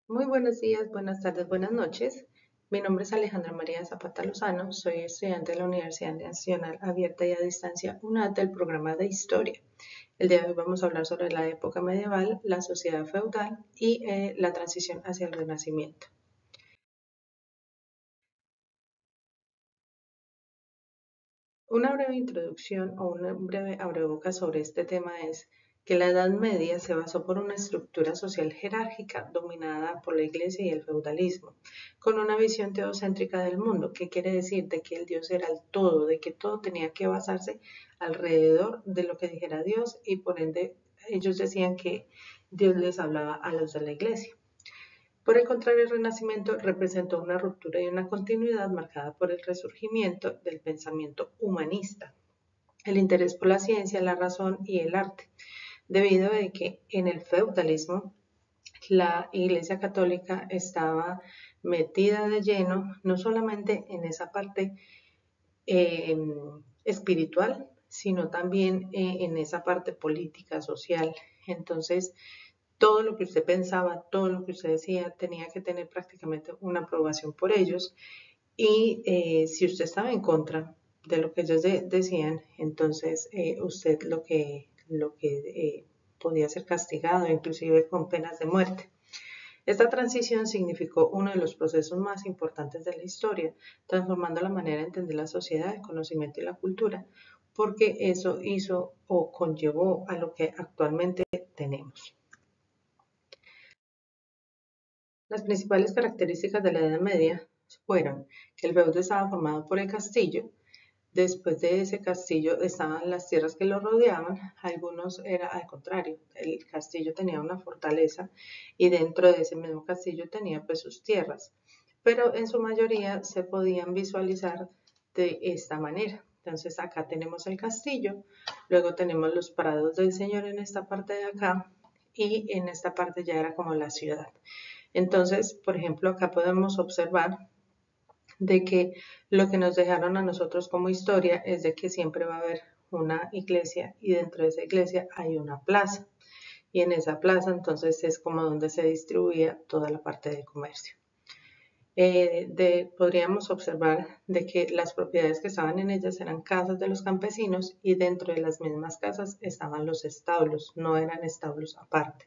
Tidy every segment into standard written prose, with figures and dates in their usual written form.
Muy buenos días, buenas tardes, buenas noches. Mi nombre es Alejandra María Zapata Lozano, soy estudiante de la Universidad Nacional Abierta y a Distancia UNAD del programa de Historia. El día de hoy vamos a hablar sobre la época medieval, la sociedad feudal y la transición hacia el Renacimiento. Una breve introducción o una breve abrebocas sobre este tema es que la Edad Media se basó por una estructura social jerárquica dominada por la Iglesia y el feudalismo, con una visión teocéntrica del mundo, que quiere decir de que el Dios era el todo, de que todo tenía que basarse alrededor de lo que dijera Dios y por ende ellos decían que Dios les hablaba a los de la Iglesia. Por el contrario, el Renacimiento representó una ruptura y una continuidad marcada por el resurgimiento del pensamiento humanista, el interés por la ciencia, la razón y el arte, debido a que en el feudalismo la Iglesia Católica estaba metida de lleno no solamente en esa parte eh, espiritual, sino también en esa parte política, social. Entonces, todo lo que usted pensaba, todo lo que usted decía, tenía que tener prácticamente una aprobación por ellos. Y si usted estaba en contra de lo que ellos decían, entonces usted podía ser castigado, inclusive con penas de muerte. Esta transición significó uno de los procesos más importantes de la historia, transformando la manera de entender la sociedad, el conocimiento y la cultura, porque eso hizo o conllevó a lo que actualmente tenemos. Las principales características de la Edad Media fueron que el feudo estaba formado por el castillo, después de ese castillo estaban las tierras que lo rodeaban, algunos era al contrario, el castillo tenía una fortaleza y dentro de ese mismo castillo tenía pues sus tierras, pero en su mayoría se podían visualizar de esta manera. Entonces acá tenemos el castillo, luego tenemos los prados del Señor en esta parte de acá y en esta parte ya era como la ciudad. Entonces, por ejemplo, acá podemos observar de que lo que nos dejaron a nosotros como historia es de que siempre va a haber una iglesia y dentro de esa iglesia hay una plaza. Y en esa plaza entonces es como donde se distribuía toda la parte de comercio. Podríamos observar de que las propiedades que estaban en ellas eran casas de los campesinos y dentro de las mismas casas estaban los establos, no eran establos aparte.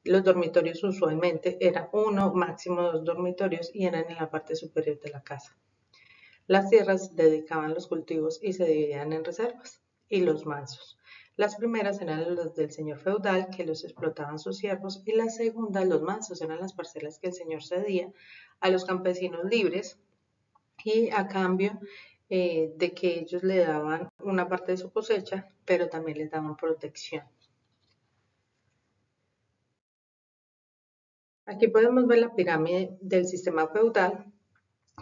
Los dormitorios usualmente eran uno, máximo dos dormitorios y eran en la parte superior de la casa. Las tierras dedicaban los cultivos y se dividían en reservas y los mansos. Las primeras eran las del señor feudal, que los explotaban sus siervos, y las segundas, los mansos, eran las parcelas que el señor cedía a los campesinos libres y a cambio de que ellos le daban una parte de su cosecha, pero también les daban protección. Aquí podemos ver la pirámide del sistema feudal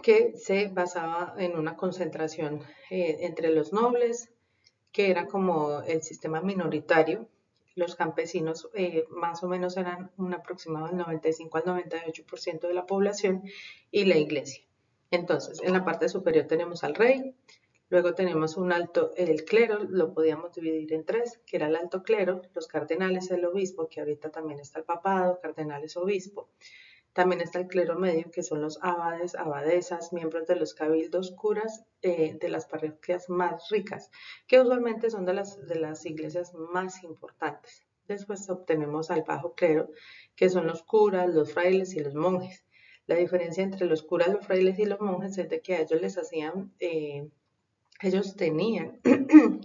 que se basaba en una concentración entre los nobles, que era como el sistema minoritario. Los campesinos más o menos eran un aproximado del 95 al 98% de la población y la iglesia. Entonces, en la parte superior tenemos al rey, luego tenemos un alto, el clero, lo podíamos dividir en tres, que era el alto clero, los cardenales, el obispo, que ahorita también está el papado, cardenales, obispo. También está el clero medio, que son los abades, abadesas, miembros de los cabildos, curas de las parroquias más ricas, que usualmente son de las iglesias más importantes. Después obtenemos al bajo clero, que son los curas, los frailes y los monjes. La diferencia entre los curas, los frailes y los monjes es de que a ellos les hacían, ellos tenían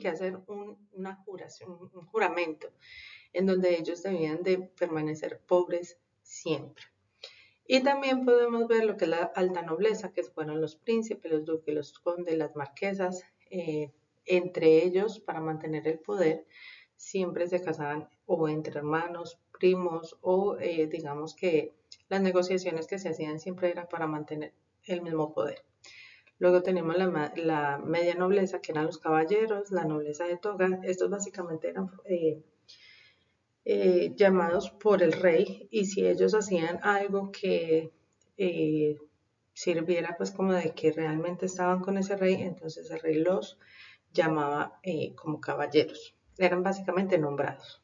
que hacer una juración, un juramento, en donde ellos debían de permanecer pobres siempre. Y también podemos ver lo que es la alta nobleza, que fueron los príncipes, los duques, los condes, las marquesas. Entre ellos, para mantener el poder, siempre se casaban o entre hermanos, primos, o digamos que las negociaciones que se hacían siempre eran para mantener el mismo poder. Luego tenemos la media nobleza, que eran los caballeros, la nobleza de toga. Estos básicamente eran llamados por el rey y si ellos hacían algo que eh, sirviera pues como de que realmente estaban con ese rey, entonces el rey los llamaba como caballeros. Eran básicamente nombrados.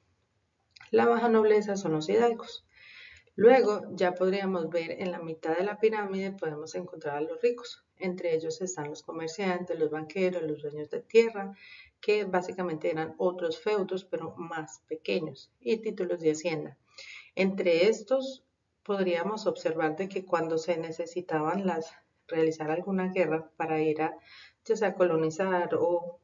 La baja nobleza son los hidalgos. Luego ya podríamos ver en la mitad de la pirámide podemos encontrar a los ricos. Entre ellos están los comerciantes, los banqueros, los dueños de tierra, que básicamente eran otros feudos, pero más pequeños, y títulos de hacienda. Entre estos podríamos observar de que cuando se necesitaban realizar alguna guerra para ir a ya sea colonizar o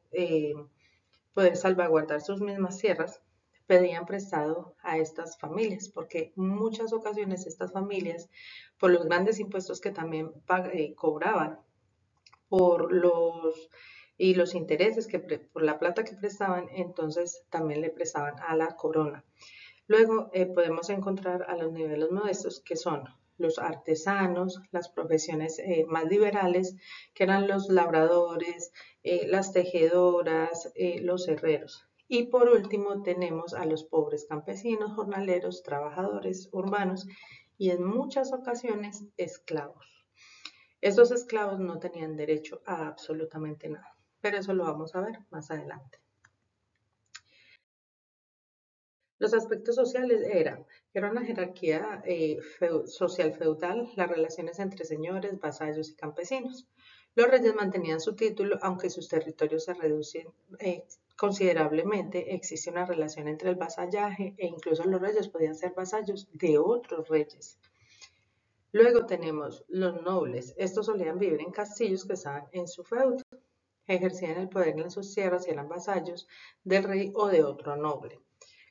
poder salvaguardar sus mismas tierras, pedían prestado a estas familias, porque en muchas ocasiones estas familias, por los grandes impuestos que también cobraban, por los intereses por la plata que prestaban, entonces también le prestaban a la corona. Luego podemos encontrar a los niveles modestos, que son los artesanos, las profesiones más liberales, que eran los labradores, las tejedoras, los herreros. Y por último tenemos a los pobres campesinos, jornaleros, trabajadores urbanos y en muchas ocasiones esclavos. Estos esclavos no tenían derecho a absolutamente nada, pero eso lo vamos a ver más adelante. Los aspectos sociales era una jerarquía social feudal, las relaciones entre señores, vasallos y campesinos. Los reyes mantenían su título, aunque sus territorios se reducen considerablemente. Existe una relación entre el vasallaje e incluso los reyes podían ser vasallos de otros reyes. Luego tenemos los nobles. Estos solían vivir en castillos que estaban en su feudo. Ejercían el poder en sus tierras y eran vasallos del rey o de otro noble.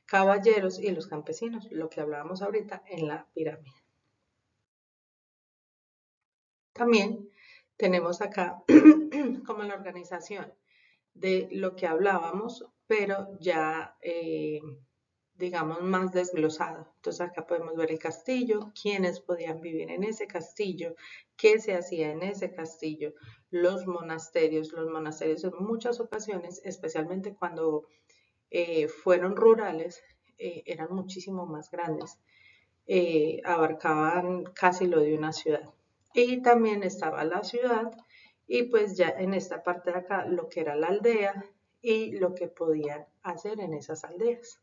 Caballeros y los campesinos, lo que hablábamos ahorita en la pirámide. También tenemos acá como la organización de lo que hablábamos, pero ya digamos más desglosado. Entonces acá podemos ver el castillo, quiénes podían vivir en ese castillo, qué se hacía en ese castillo, los monasterios en muchas ocasiones, especialmente cuando fueron rurales, eran muchísimo más grandes, abarcaban casi lo de una ciudad. Y también estaba la ciudad y pues ya en esta parte de acá lo que era la aldea y lo que podían hacer en esas aldeas.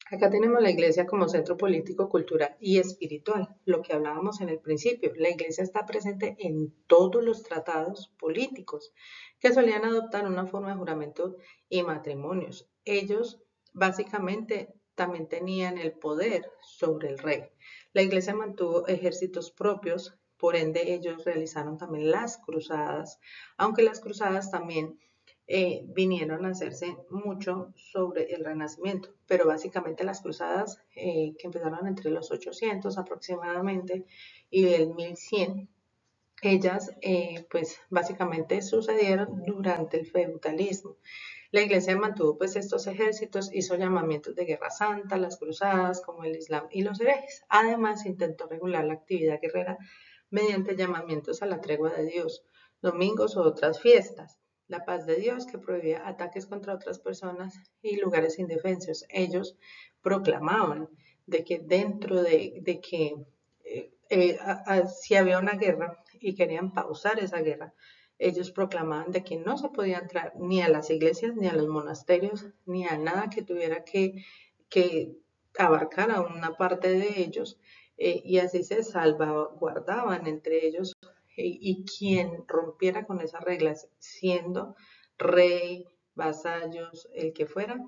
Acá tenemos la iglesia como centro político, cultural y espiritual, lo que hablábamos en el principio. La iglesia está presente en todos los tratados políticos que solían adoptar una forma de juramento y matrimonios. Ellos básicamente también tenían el poder sobre el rey. La iglesia mantuvo ejércitos propios, por ende ellos realizaron también las cruzadas, aunque las cruzadas también vinieron a hacerse mucho sobre el Renacimiento, pero básicamente las cruzadas que empezaron entre los 800 aproximadamente y el 1100, ellas pues básicamente sucedieron durante el feudalismo. La iglesia mantuvo pues estos ejércitos, hizo llamamientos de guerra santa, las cruzadas como el Islam y los herejes. Además intentó regular la actividad guerrera mediante llamamientos a la tregua de Dios, domingos o otras fiestas. La paz de Dios que prohibía ataques contra otras personas y lugares indefensos. Ellos proclamaban de que dentro de que si había una guerra y querían pausar esa guerra, ellos proclamaban de que no se podía entrar ni a las iglesias, ni a los monasterios, ni a nada que tuviera que abarcar a una parte de ellos, y así se salvaguardaban entre ellos, y quien rompiera con esas reglas, siendo rey, vasallos, el que fuera,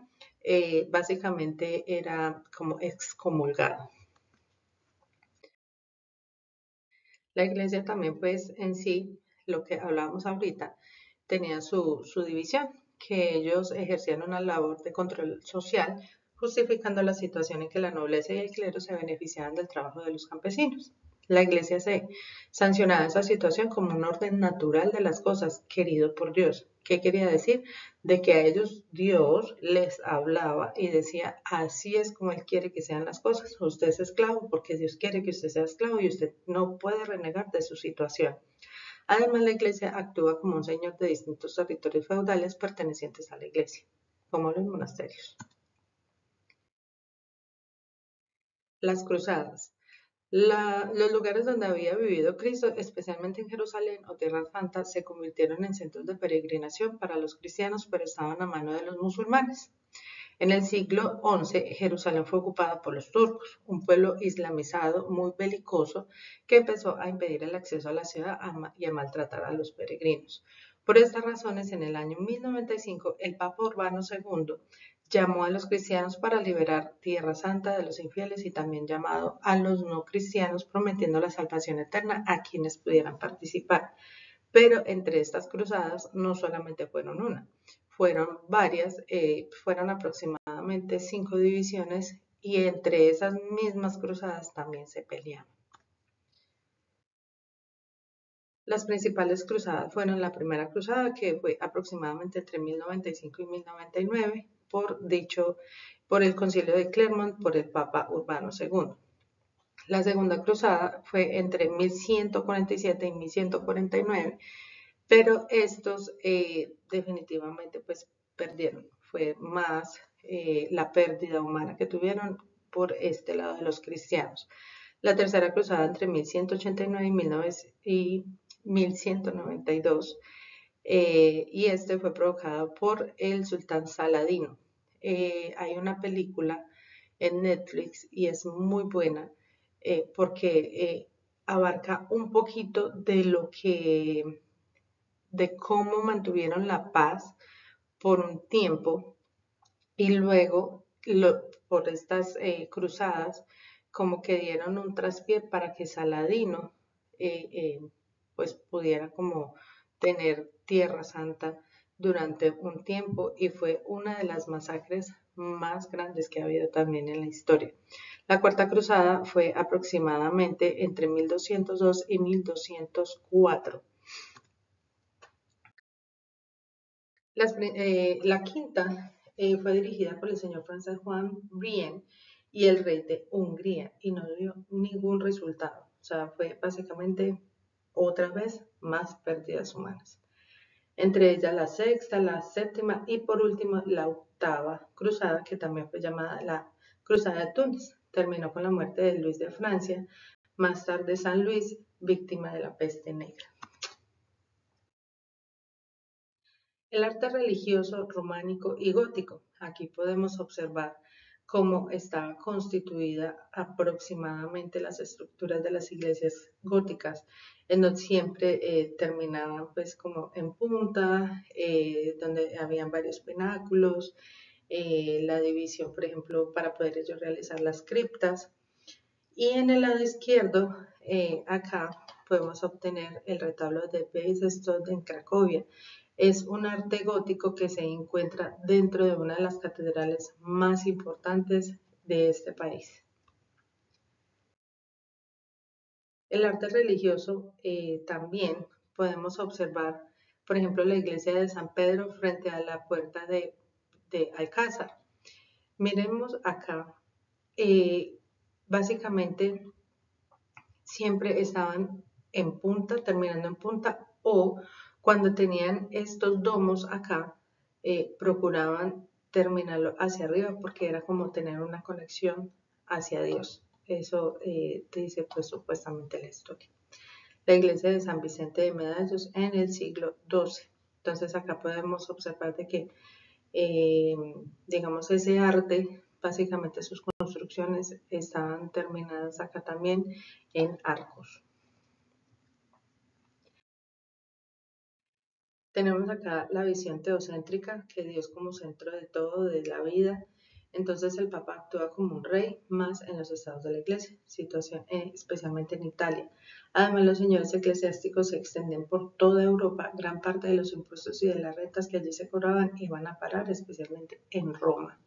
básicamente era como excomulgado. La iglesia también, pues en sí, lo que hablábamos ahorita, tenía su división, que ellos ejercían una labor de control social, justificando la situación en que la nobleza y el clero se beneficiaban del trabajo de los campesinos. La iglesia se sancionaba esa situación como un orden natural de las cosas, querido por Dios. ¿Qué quería decir? De que a ellos Dios les hablaba y decía, así es como Él quiere que sean las cosas. Usted es esclavo porque Dios quiere que usted sea esclavo y usted no puede renegar de su situación. Además, la iglesia actúa como un señor de distintos territorios feudales pertenecientes a la iglesia, como los monasterios. Las cruzadas. Los lugares donde había vivido Cristo, especialmente en Jerusalén o Tierra Santa, se convirtieron en centros de peregrinación para los cristianos, pero estaban a mano de los musulmanes. En el siglo XI, Jerusalén fue ocupada por los turcos, un pueblo islamizado muy belicoso que empezó a impedir el acceso a la ciudad y a maltratar a los peregrinos. Por estas razones, en el año 1095, el Papa Urbano II llamó a los cristianos para liberar Tierra Santa de los infieles y también llamado a los no cristianos prometiendo la salvación eterna a quienes pudieran participar. Pero entre estas cruzadas no solamente fueron una, fueron varias, fueron aproximadamente 5 divisiones y entre esas mismas cruzadas también se peleaban. Las principales cruzadas fueron la primera cruzada, que fue aproximadamente entre 1095 y 1099, por el concilio de Clermont, por el Papa Urbano II. La segunda cruzada fue entre 1147 y 1149, pero estos definitivamente pues perdieron. Fue más la pérdida humana que tuvieron por este lado de los cristianos. La tercera cruzada entre 1189 y 1192, y este fue provocado por el sultán Saladino. Hay una película en Netflix y es muy buena porque abarca un poquito de cómo mantuvieron la paz por un tiempo y luego por estas cruzadas como que dieron un traspié para que Saladino pues pudiera como tener Tierra Santa durante un tiempo y fue una de las masacres más grandes que ha habido también en la historia. La Cuarta Cruzada fue aproximadamente entre 1202 y 1204. La quinta fue dirigida por el señor Francés Juan Brienne y el rey de Hungría y no dio ningún resultado. O sea, fue básicamente otra vez más pérdidas humanas. Entre ellas la sexta, la séptima y por último la octava cruzada, que también fue llamada la Cruzada de Túnez. Terminó con la muerte de Luis de Francia, más tarde San Luis, víctima de la peste negra. El arte religioso románico y gótico. Aquí podemos observar cómo estaba constituida aproximadamente las estructuras de las iglesias góticas, en donde siempre terminaban pues como en punta, donde habían varios pináculos, la división, por ejemplo, para poder ellos realizar las criptas. Y en el lado izquierdo, acá podemos obtener el retablo de Bejstad en Cracovia. Es un arte gótico que se encuentra dentro de una de las catedrales más importantes de este país. El arte religioso también podemos observar, por ejemplo, la iglesia de San Pedro frente a la puerta de Alcázar. Miremos acá, básicamente siempre estaban en punta, terminando en punta, o cuando tenían estos domos acá, procuraban terminarlo hacia arriba porque era como tener una conexión hacia Dios. Eso dice pues supuestamente la historia. La iglesia de San Vicente de Medallos en el siglo XII. Entonces acá podemos observar de que, digamos, ese arte, básicamente sus construcciones estaban terminadas acá también en arcos. Tenemos acá la visión teocéntrica, que Dios como centro de todo, de la vida. Entonces el Papa actúa como un rey más en los estados de la iglesia, situación especialmente en Italia. Además, los señores eclesiásticos se extienden por toda Europa. Gran parte de los impuestos y de las rentas que allí se cobraban iban a parar especialmente en Roma.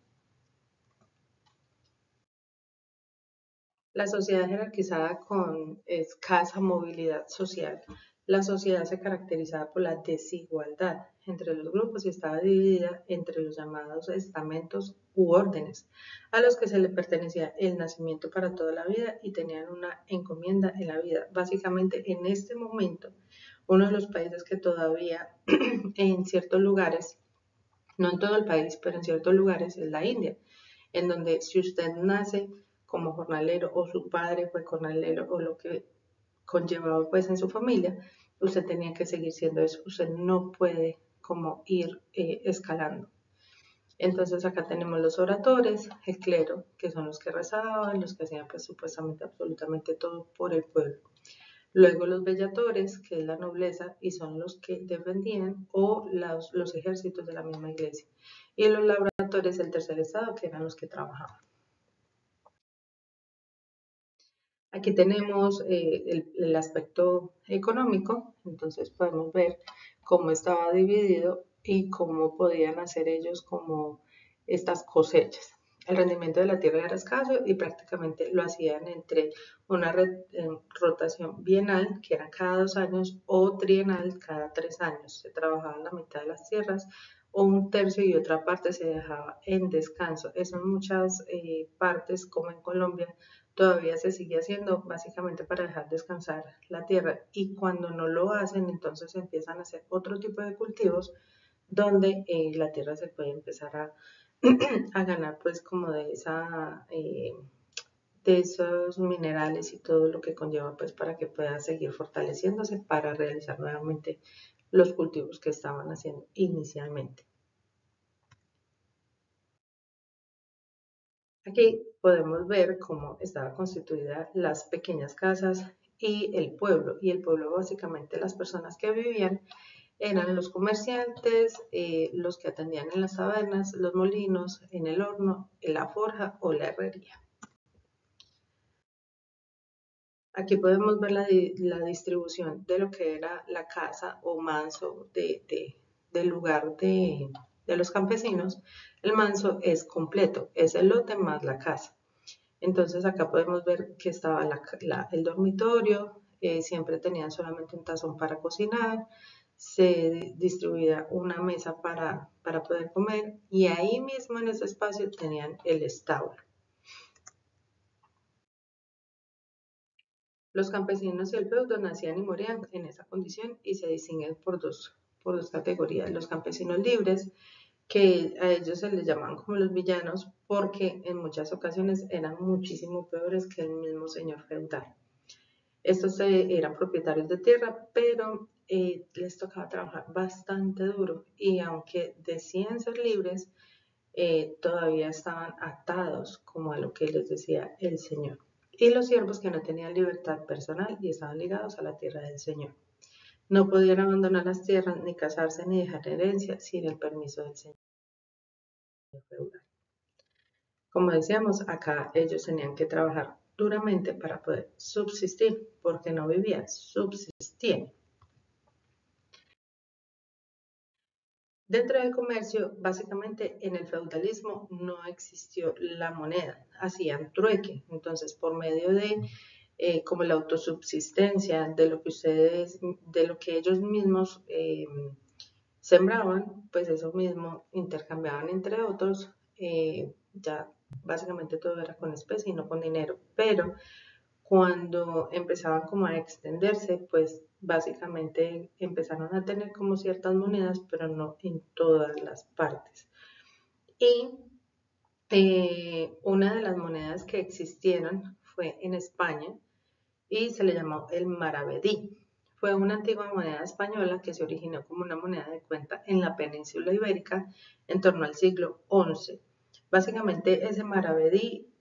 La sociedad jerarquizada con escasa movilidad social. La sociedad se caracterizaba por la desigualdad entre los grupos y estaba dividida entre los llamados estamentos u órdenes, a los que se le pertenecía el nacimiento para toda la vida y tenían una encomienda en la vida. Básicamente, en este momento, uno de los países que todavía en ciertos lugares, no en todo el país, pero en ciertos lugares, es la India, en donde si usted nace como jornalero o su padre fue jornalero o lo que conllevaba pues en su familia, usted tenía que seguir siendo eso, usted no puede como ir escalando. Entonces acá tenemos los oradores, el clero, que son los que rezaban, los que hacían pues supuestamente absolutamente todo por el pueblo. Luego los bellatores, que es la nobleza, y son los que defendían, o los ejércitos de la misma iglesia. Y los laboradores, el tercer estado, que eran los que trabajaban. Aquí tenemos el aspecto económico, entonces podemos ver cómo estaba dividido y cómo podían hacer ellos como estas cosechas. El rendimiento de la tierra era escaso y prácticamente lo hacían entre una rotación bienal, que era cada 2 años, o trienal, cada 3 años. Se trabajaban la mitad de las tierras, o un tercio y otra parte se dejaba en descanso. Eso en muchas partes, como en Colombia, todavía se sigue haciendo básicamente para dejar descansar la tierra, y cuando no lo hacen entonces empiezan a hacer otro tipo de cultivos donde la tierra se puede empezar a ganar pues como de esos minerales y todo lo que conlleva pues para que pueda seguir fortaleciéndose para realizar nuevamente los cultivos que estaban haciendo inicialmente. Aquí podemos ver cómo estaba constituida las pequeñas casas y el pueblo. Y el pueblo, básicamente, las personas que vivían eran los comerciantes, los que atendían en las tabernas, los molinos, en el horno, en la forja o la herrería. Aquí podemos ver la distribución de lo que era la casa o manso del lugar de los campesinos. El manso es completo, es el lote más la casa. Entonces acá podemos ver que estaba el dormitorio, siempre tenían solamente un tazón para cocinar, se distribuía una mesa para poder comer, y ahí mismo en ese espacio tenían el establo. Los campesinos y el feudo nacían y morían en esa condición y se distinguen por dos categorías. Los campesinos libres, que a ellos se les llaman como los villanos porque en muchas ocasiones eran muchísimo peores que el mismo señor feudal. Estos eran propietarios de tierra, pero les tocaba trabajar bastante duro, y aunque decían ser libres, todavía estaban atados como a lo que les decía el Señor. Y los siervos que no tenían libertad personal y estaban ligados a la tierra del Señor. No podían abandonar las tierras, ni casarse, ni dejar herencia sin el permiso del Señor feudal. Como decíamos, acá ellos tenían que trabajar duramente para poder subsistir, porque no vivían, subsistían. Dentro del comercio, básicamente en el feudalismo no existió la moneda, hacían trueque. Entonces, por medio de como la autosubsistencia de lo que ellos mismos sembraban, pues eso mismo intercambiaban entre otros. Ya básicamente todo era con especie y no con dinero, pero cuando empezaban como a extenderse, pues básicamente empezaron a tener como ciertas monedas, pero no en todas las partes. Y una de las monedas que existieron fue en España y se le llamó el maravedí. Fue una antigua moneda española que se originó como una moneda de cuenta en la península ibérica en torno al siglo XI. Básicamente ese maravedí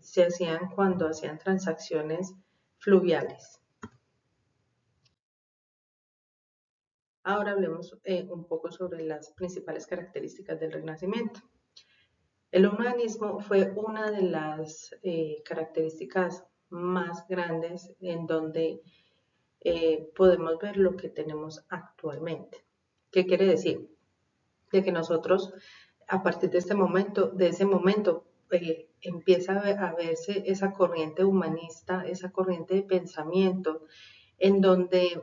se hacían cuando hacían transacciones fluviales. Ahora hablemos un poco sobre las principales características del Renacimiento. El humanismo fue una de las características más grandes en donde podemos ver lo que tenemos actualmente. ¿Qué quiere decir? De que nosotros, a partir de ese momento, empieza a verse esa corriente humanista, esa corriente de pensamiento, en donde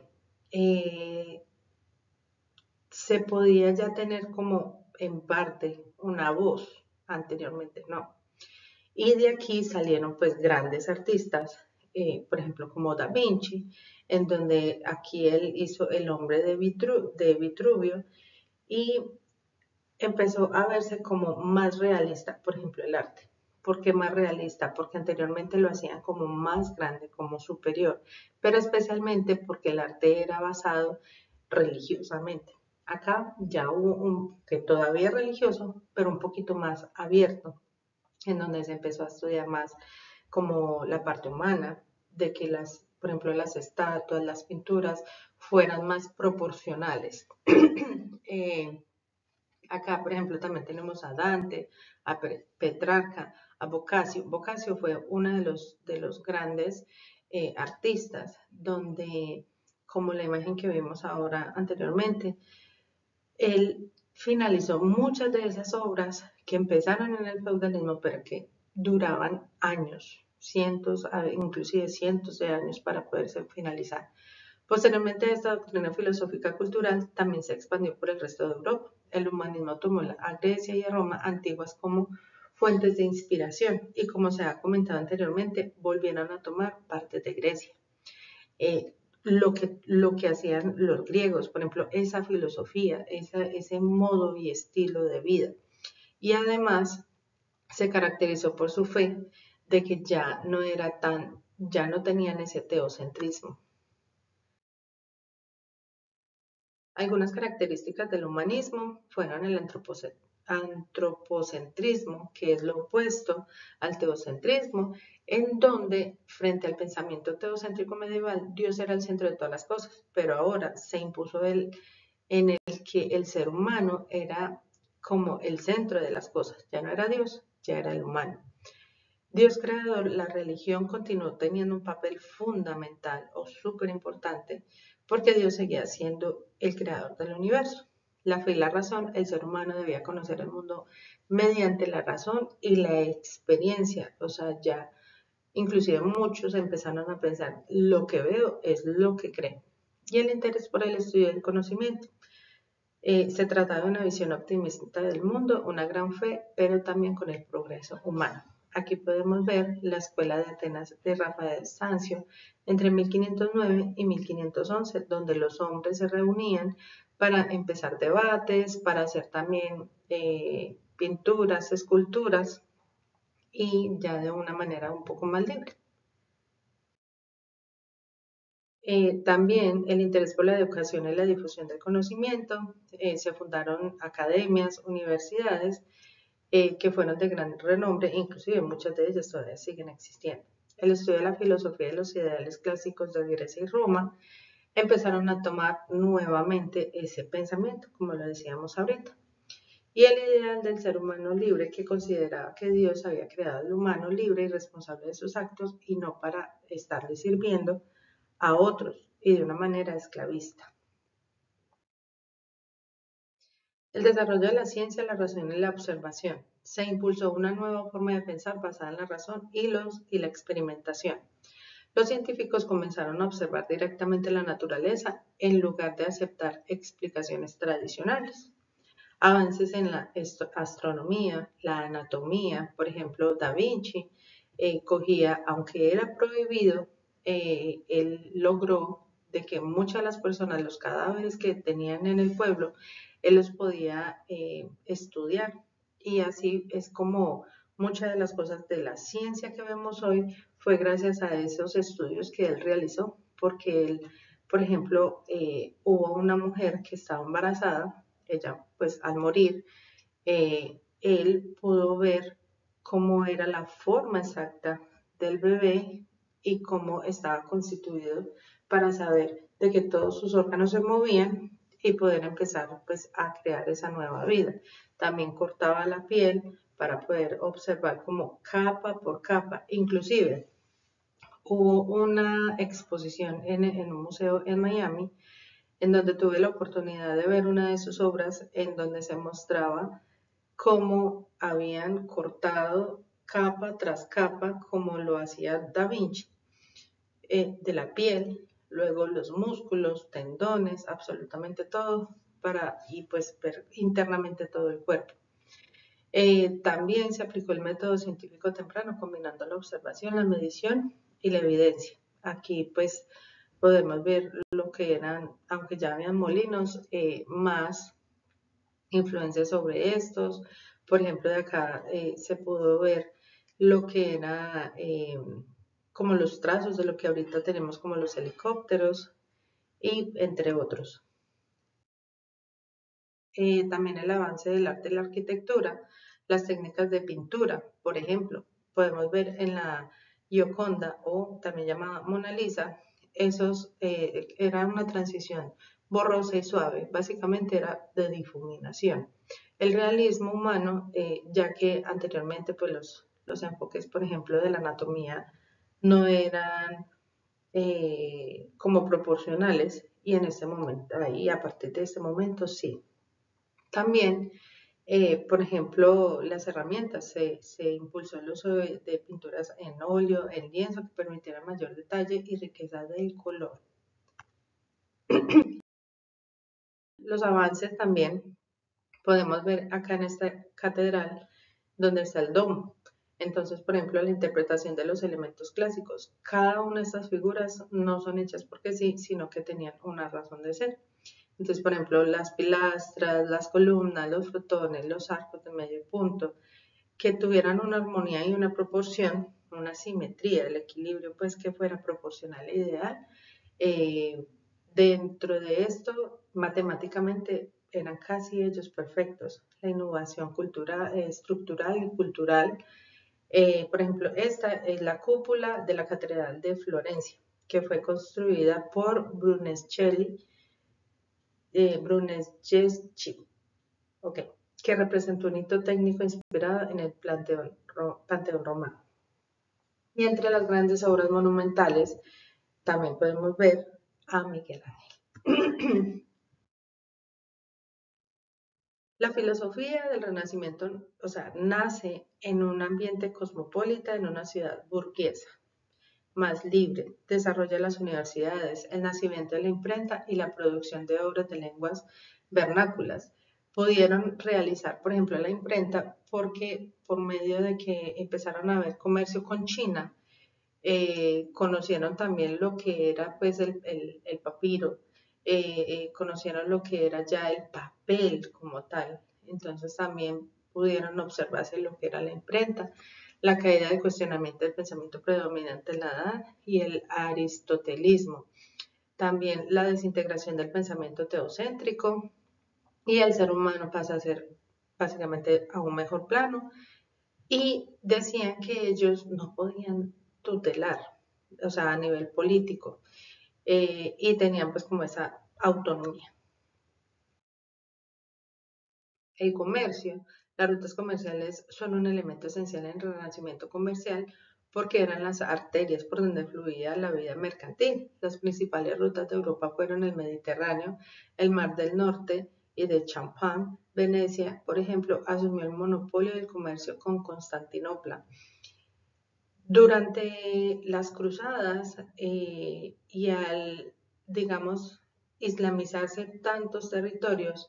se podía ya tener como en parte una voz, anteriormente no. Y de aquí salieron pues grandes artistas, por ejemplo como Da Vinci, en donde aquí él hizo El hombre de Vitruvio, y empezó a verse como más realista, por ejemplo, el arte. ¿Por qué más realista? Porque anteriormente lo hacían como más grande, como superior, pero especialmente porque el arte era basado religiosamente. Acá ya hubo un que todavía religioso, pero un poquito más abierto, en donde se empezó a estudiar más como la parte humana, de que por ejemplo, las estatuas, las pinturas fueran más proporcionales. eh, Acá, por ejemplo, también tenemos a Dante, a Petrarca, a Boccaccio. Boccaccio fue uno de los grandes artistas, donde, como la imagen que vimos ahora anteriormente, él finalizó muchas de esas obras que empezaron en el feudalismo, pero que duraban años, cientos, inclusive cientos de años para poderse finalizar. Posteriormente, esta doctrina filosófica cultural también se expandió por el resto de Europa. El humanismo tomó a Grecia y a Roma antiguas como fuentes de inspiración y, como se ha comentado anteriormente, volvieron a tomar partes de Grecia. Lo que hacían los griegos, por ejemplo, esa filosofía, ese modo y estilo de vida. Y además se caracterizó por su fe de que ya no tenían ese teocentrismo. Algunas características del humanismo fueron el antropocentrismo, que es lo opuesto al teocentrismo, en donde, frente al pensamiento teocéntrico medieval, Dios era el centro de todas las cosas, pero ahora se impuso en el que el ser humano era como el centro de las cosas, ya no era Dios, ya era el humano. Dios creador, la religión continuó teniendo un papel fundamental o súper importante porque Dios seguía siendo el creador del universo. La fe y la razón, el ser humano debía conocer el mundo mediante la razón y la experiencia. O sea, ya inclusive muchos empezaron a pensar, lo que veo es lo que creo. Y el interés por el estudio del conocimiento. Se trata de una visión optimista del mundo, una gran fe, pero también con el progreso humano. Aquí podemos ver la Escuela de Atenas de Rafael Sanzio entre 1509 y 1511, donde los hombres se reunían para empezar debates, para hacer también pinturas, esculturas y ya de una manera un poco más libre. También el interés por la educación y la difusión del conocimiento. Se fundaron academias, universidades que fueron de gran renombre, inclusive muchas de ellas todavía siguen existiendo. El estudio de la filosofía y los ideales clásicos de Grecia y Roma empezaron a tomar nuevamente ese pensamiento, como lo decíamos ahorita. Y el ideal del ser humano libre, que consideraba que Dios había creado al humano libre y responsable de sus actos y no para estarle sirviendo a otros y de una manera esclavista. El desarrollo de la ciencia, la razón y la observación. Se impulsó una nueva forma de pensar basada en la razón y la experimentación. Los científicos comenzaron a observar directamente la naturaleza en lugar de aceptar explicaciones tradicionales. Avances en la astronomía, la anatomía, por ejemplo, Da Vinci cogía, aunque era prohibido, él logró de que muchas de las personas, los cadáveres que tenían en el pueblo, él los podía estudiar. Y así es como muchas de las cosas de la ciencia que vemos hoy fue gracias a esos estudios que él realizó, porque él, por ejemplo, hubo una mujer que estaba embarazada, ella pues al morir, él pudo ver cómo era la forma exacta del bebé y cómo estaba constituido para saber de que todos sus órganos se movían y poder empezar pues a crear esa nueva vida. También cortaba la piel para poder observar como capa por capa. Inclusive hubo una exposición en un museo en Miami en donde tuve la oportunidad de ver una de sus obras en donde se mostraba cómo habían cortado capa tras capa, como lo hacía Da Vinci, de la piel, luego los músculos, tendones, absolutamente todo, y pues ver internamente todo el cuerpo. También se aplicó el método científico temprano, combinando la observación, la medición y la evidencia. Aquí pues podemos ver lo que eran, aunque ya habían molinos, más influencias sobre estos. Por ejemplo, de acá se pudo ver lo que era como los trazos de lo que ahorita tenemos como los helicópteros y entre otros. también el avance del arte y la arquitectura, las técnicas de pintura, por ejemplo, podemos ver en la Gioconda o también llamada Mona Lisa, era una transición borrosa y suave, básicamente era de difuminación. El realismo humano, ya que anteriormente pues los enfoques, por ejemplo, de la anatomía no eran como proporcionales y en este momento, y a partir de este momento sí. También, por ejemplo, las herramientas, se impulsó el uso de pinturas en óleo, en lienzo, que permitieran mayor detalle y riqueza del color. Los avances también podemos ver acá en esta catedral donde está el domo. Entonces, por ejemplo, la interpretación de los elementos clásicos. Cada una de estas figuras no son hechas porque sí, sino que tenían una razón de ser. Entonces, por ejemplo, las pilastras, las columnas, los frotones, los arcos de medio punto, que tuvieran una armonía y una proporción, una simetría, el equilibrio, pues que fuera proporcional e ideal. Dentro de esto, matemáticamente eran casi ellos perfectos. La innovación cultural, estructural y cultural. Por ejemplo, esta es la cúpula de la Catedral de Florencia, que fue construida por Brunelleschi, okay, que representó un hito técnico inspirado en el Panteón Romano. Y entre las grandes obras monumentales también podemos ver a Miguel Ángel. La filosofía del Renacimiento, o sea, nace en un ambiente cosmopolita, en una ciudad burguesa, más libre, desarrolla las universidades, el nacimiento de la imprenta y la producción de obras de lenguas vernáculas. Pudieron realizar, por ejemplo, la imprenta porque por medio de que empezaron a haber comercio con China, conocieron también lo que era pues el papiro, conocieron lo que era ya el papel como tal, entonces también pudieron observarse lo que era la imprenta, la caída del cuestionamiento del pensamiento predominante en la edad y el aristotelismo, también la desintegración del pensamiento teocéntrico y el ser humano pasa a ser básicamente a un mejor plano y decían que ellos no podían tutelar, o sea, a nivel político, y tenían pues como esa autonomía. El comercio, las rutas comerciales son un elemento esencial en el renacimiento comercial porque eran las arterias por donde fluía la vida mercantil. Las principales rutas de Europa fueron el Mediterráneo, el Mar del Norte y de Champagne. Venecia, por ejemplo, asumió el monopolio del comercio con Constantinopla. Durante las cruzadas y al, digamos, islamizarse tantos territorios,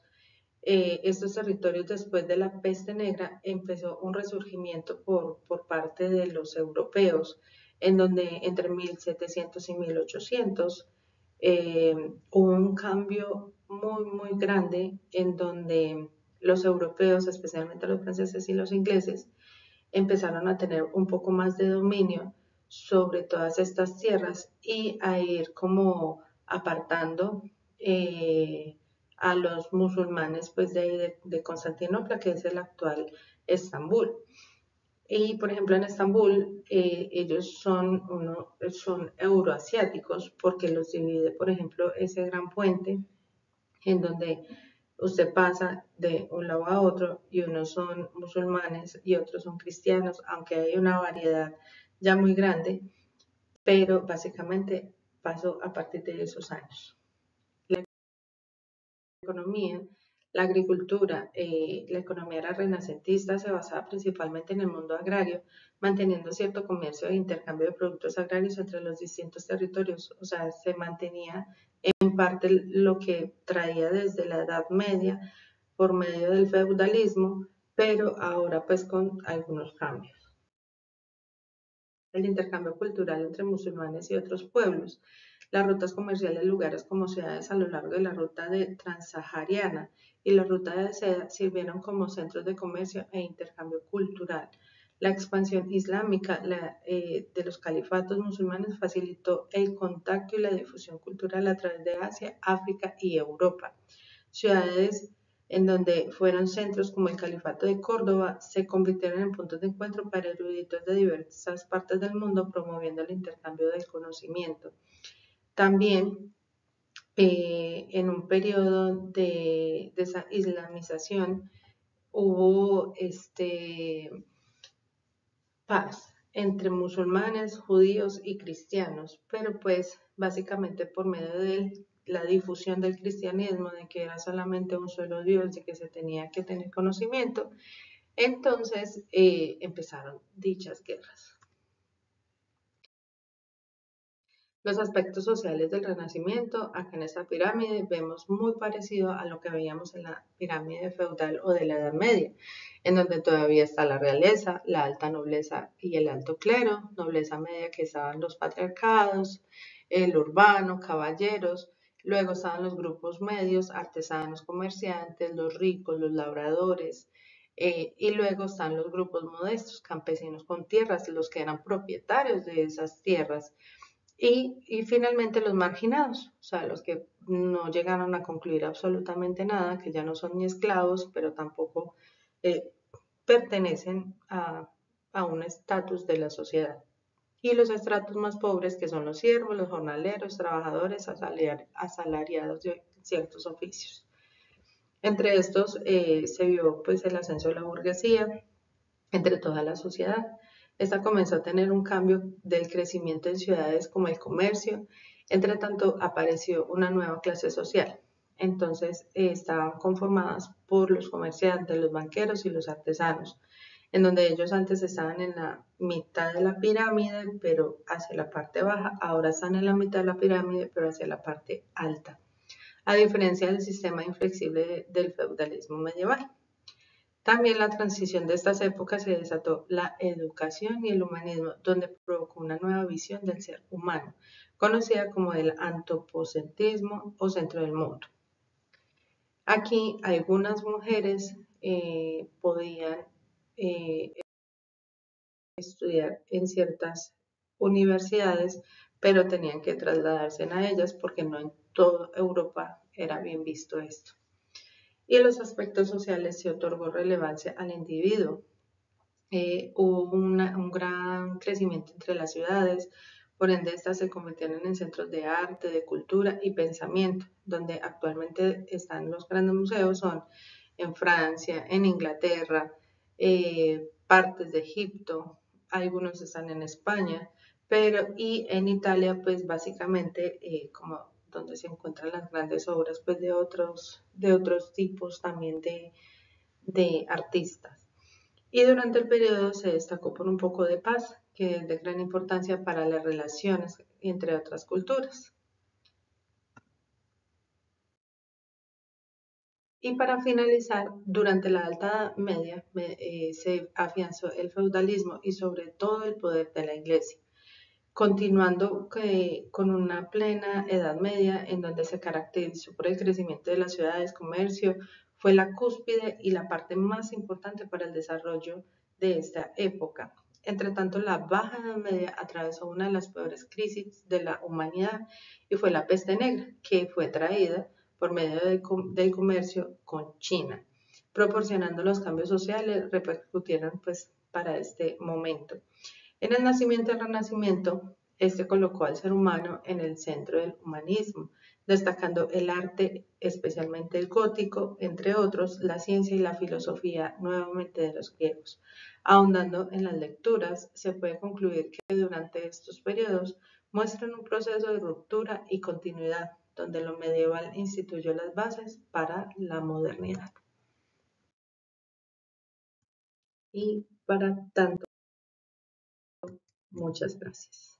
estos territorios después de la peste negra empezó un resurgimiento por parte de los europeos, en donde entre 1700 y 1800 hubo un cambio muy, muy grande en donde los europeos, especialmente los franceses y los ingleses, empezaron a tener un poco más de dominio sobre todas estas tierras y a ir como apartando a los musulmanes pues de Constantinopla, que es el actual Estambul. Y por ejemplo en Estambul ellos son euroasiáticos porque los divide por ejemplo ese gran puente en donde usted pasa de un lado a otro y unos son musulmanes y otros son cristianos, aunque hay una variedad ya muy grande, pero básicamente pasó a partir de esos años. La economía, la agricultura, la economía era renacentista, se basaba principalmente en el mundo agrario, manteniendo cierto comercio e intercambio de productos agrarios entre los distintos territorios, o sea, se mantenía en parte lo que traía desde la Edad Media por medio del feudalismo, pero ahora pues con algunos cambios. El intercambio cultural entre musulmanes y otros pueblos, las rutas comerciales, lugares como ciudades a lo largo de la ruta transsahariana y la ruta de seda sirvieron como centros de comercio e intercambio cultural. La expansión islámica de los califatos musulmanes facilitó el contacto y la difusión cultural a través de Asia, África y Europa. Ciudades en donde fueron centros como el Califato de Córdoba, se convirtieron en puntos de encuentro para eruditos de diversas partes del mundo, promoviendo el intercambio del conocimiento. También en un periodo de islamización hubo paz entre musulmanes, judíos y cristianos, pero pues básicamente por medio de la difusión del cristianismo, de que era solamente un solo Dios, de que se tenía que tener conocimiento, entonces empezaron dichas guerras. Los aspectos sociales del Renacimiento, acá en esta pirámide vemos muy parecido a lo que veíamos en la pirámide feudal o de la Edad Media, en donde todavía está la realeza, la alta nobleza y el alto clero, nobleza media que estaban los patriarcados, el urbano, caballeros, luego estaban los grupos medios, artesanos, comerciantes, los ricos, los labradores, y luego están los grupos modestos, campesinos con tierras, los que eran propietarios de esas tierras y finalmente los marginados, o sea, los que no llegaron a concluir absolutamente nada, que ya no son ni esclavos, pero tampoco eh, pertenecen a un estatus de la sociedad. Y los estratos más pobres, que son los siervos, los jornaleros, trabajadores asalariados de ciertos oficios. Entre estos se vio pues el ascenso de la burguesía, entre toda la sociedad. Esta comenzó a tener un cambio del crecimiento en ciudades como el comercio. Entre tanto, apareció una nueva clase social. Entonces, estaban conformadas por los comerciantes, los banqueros y los artesanos, en donde ellos antes estaban en la mitad de la pirámide, pero hacia la parte baja, ahora están en la mitad de la pirámide, pero hacia la parte alta, a diferencia del sistema inflexible del feudalismo medieval. También la transición de estas épocas se desató la educación y el humanismo, donde provocó una nueva visión del ser humano, conocida como el antropocentrismo o centro del mundo. Aquí algunas mujeres podían eh, estudiar en ciertas universidades, pero tenían que trasladarse a ellas porque no en toda Europa era bien visto esto. Y en los aspectos sociales se otorgó relevancia al individuo. Hubo un gran crecimiento entre las ciudades, por ende estas se convirtieron en centros de arte, de cultura y pensamiento, donde actualmente están los grandes museos, son en Francia, en Inglaterra, partes de Egipto, algunos están en España, pero y en Italia pues básicamente como donde se encuentran las grandes obras pues de otros tipos también de artistas. Y durante el periodo se destacó por un poco de paz, que es de gran importancia para las relaciones entre otras culturas. Y para finalizar, durante la Alta Media se afianzó el feudalismo y sobre todo el poder de la Iglesia, continuando con una plena Edad Media en donde se caracterizó por el crecimiento de las ciudades, comercio, fue la cúspide y la parte más importante para el desarrollo de esta época. Entre tanto, la Baja Edad Media atravesó una de las peores crisis de la humanidad y fue la peste negra, que fue traída por medio del comercio con China, proporcionando los cambios sociales repercutieron pues para este momento. En el nacimiento y el renacimiento, este colocó al ser humano en el centro del humanismo, destacando el arte, especialmente el gótico, entre otros, la ciencia y la filosofía nuevamente de los griegos. Ahondando en las lecturas, se puede concluir que durante estos periodos muestran un proceso de ruptura y continuidad, donde lo medieval instituyó las bases para la modernidad. Y para tanto, muchas gracias.